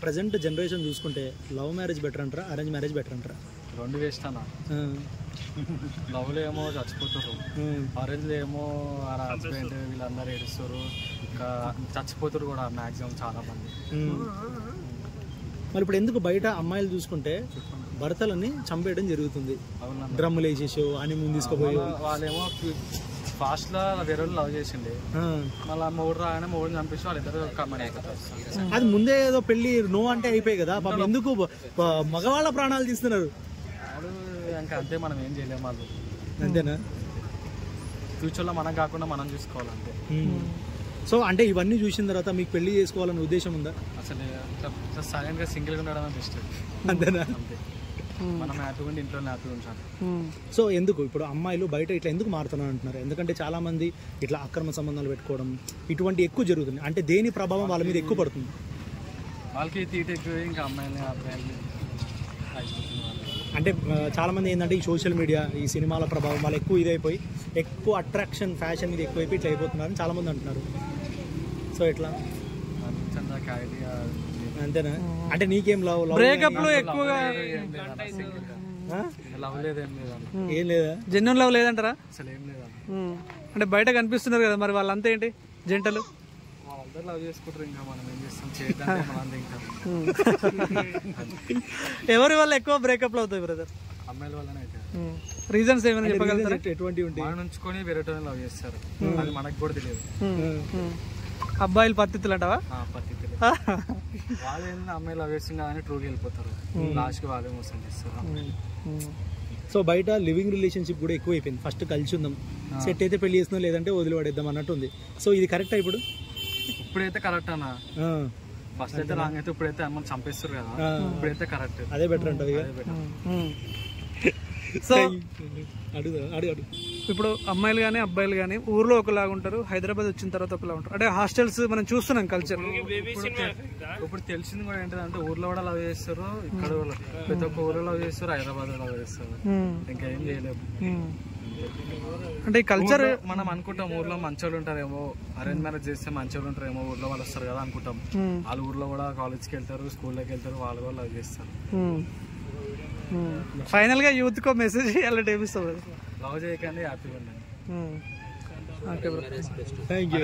Present generation చూసుకుంటే love marriage better అంటారా, arrange marriage better అంటారా? రెండు వేస్ట్ అన్న. లవ్లో ఏమో చచ్చిపోతారు, అరేంజ్లో ఏమో వాళ్ళ హస్బెండ్ వీళ్ళందరూ ఏడుస్తారు, ఇంకా చచ్చిపోతారు కూడా మ్యాక్సిమం చాలా మంది. మరి ఇప్పుడు ఎందుకు బయట అమ్మాయిలు చూసుకుంటే భర్తలని చంపేయడం జరుగుతుంది, డ్రమ్ములు వేసేసి హనీమూన్ తీసుకుపోయి. వాళ్ళేమో ఫాస్ట్ లో వేరే లవ్ చేసిండే, మళ్ళీ మూడు రాగానే మూడు చంపేసి వాళ్ళిద్దరు కమ్మని అయిపోతారు. అది ముందే ఏదో పెళ్లి నో అంటే అయిపోయి కదా, ఎందుకు మగవాళ్ళ ప్రాణాలు తీస్తున్నారు? ఇంకా అంతే, మనం ఏం చేయలేము వాళ్ళు. అంతేనా? ఫ్యూచర్లో మనం కాకుండా మనం చూసుకోవాలంటే. సో అంటే ఇవన్నీ చూసిన తర్వాత మీకు పెళ్లి చేసుకోవాలనే ఉద్దేశం ఉందా? అసలు సైలెంట్ గా సింగిల్ గా ఉండడమే బెస్ట్. అంతేనా? అంతే, మనం హ్యాపీగా ఉండి ఇంట్లో హ్యాపీగా ఉంచాలి. సో ఎందుకు ఇప్పుడు అమ్మాయిలు బయట ఇట్లా ఎందుకు మారుతున్నారు అంటున్నారు? ఎందుకంటే చాలా మంది ఇట్లా అక్రమ సంబంధాలు పెట్టుకోవడం ఇటువంటి ఎక్కువ జరుగుతుంది. అంటే దేని ప్రభావం వాళ్ళ మీద ఎక్కువ పడుతుంది? వాళ్ళకి తీట ఎక్కువ, ఇంకా అమ్మాయిని అబ్బాయిని అంటే చాలా మంది ఏంటంటే ఈ సోషల్ మీడియా ఈ సినిమాల ప్రభావం వాళ్ళు ఎక్కువ ఇదైపోయి ఎక్కువ అట్రాక్షన్ ఫ్యాషన్ మీద ఎక్కువైపోయి ఇట్లా అయిపోతున్నారని చాలా మంది అంటున్నారు. సో ఎట్లా అంతేనా? అంటే నీకేం లవ్ బ్రేకప్ లో ఎక్కువగా లవ్ లేదు, ఏం లేదా? జెన్యూన్ లవ్ లేదంటారా? అసలు ఏం లేదా. అంటే బయట కనిపిస్తున్నారు కదా, మరి వాళ్ళంతా ఏంటి జంటలు? వాళ్ళందరూ లవ్ చేసుకుంటారు, ఇంకా మనం ఏం చేస్తాం, చేద్దాం మనం. ఇంకా ఎవరి వల్ల ఎక్కువ బ్రేకప్ లో అవుతాయి బ్రదర్? అమ్మాయిల వల్లనే అయితే. రీజన్స్ ఏమైనా చెప్పగలుగుతారా? ఎటువంటి ఉంటాయి? మనం ఉంచుకొని వేరే లవ్ చేస్తారు, అది మనకు కూడా తెలియదు. అబ్బాయిలు పత్తితులు అంటావా? పత్తితులు. వాళ్ళు ఏంటంటే అమ్మాయిలు లవ్ చేస్తుంది కానీ ట్రూకి వెళ్ళిపోతారు, లాస్ట్ కి వాళ్ళే మోసం చేస్తారు. సో బయట లివింగ్ రిలేషన్షిప్ కూడా ఎక్కువ అయిపోయింది. ఫస్ట్ కలిసి ఉందాం, సెట్ అయితే పెళ్లి చేస్తున్నాం, లేదంటే వదిలిపడేద్దాం అన్నట్టు ఉంది. సో ఇది కరెక్టా ఇప్పుడు? ఇప్పుడైతే కరెక్ట్ అన్న, ఫస్ట్ అయితే రాంగ్ అయితే, ఇప్పుడైతే అమ్మ చంపేస్తారు కదా, ఇప్పుడైతే కరెక్ట్, అదే బెటర్ అంటది. సో అడుగు ఇప్పుడు అమ్మాయిలు కానీ అబ్బాయిలు కానీ ఊర్లో ఒకలాగా ఉంటారు, హైదరాబాద్ వచ్చిన తర్వాత ఒకలా ఉంటారు. అంటే హాస్టల్స్ మనం చూస్తున్నాం కల్చర్. ఇప్పుడు తెలిసింది కూడా ఏంటంటే ఊర్లో కూడా లవ్ చేస్తారు, ఇక్కడ ప్రతి ఒక్క ఊర్లో లవ్ చేస్తారు, హైదరాబాద్ లో లవ్ చేస్తారు, ఇంకా ఏం చేయలేము. అంటే ఈ కల్చర్ మనం అనుకుంటాం ఊర్లో మంచోళ్ళు ఉంటారేమో, అరేంజ్ మ్యారేజ్ చేస్తే మంచోళ్ళు ఉంటారేమో, ఊర్లో వాళ్ళు వస్తారు కదా అనుకుంటాం. వాళ్ళ ఊర్లో కూడా కాలేజ్కి వెళ్తారు, స్కూల్లోకి వెళ్తారు, వాళ్ళు కూడా లవ్ చేస్తారు. ఫైనల్ గా యూత్ కో మెసేజ్ చేయాలంటే ఏమిస్తావు? లవ్ చేయకండి, హ్యాపీగా ఉండండి. Okay bro, thank you.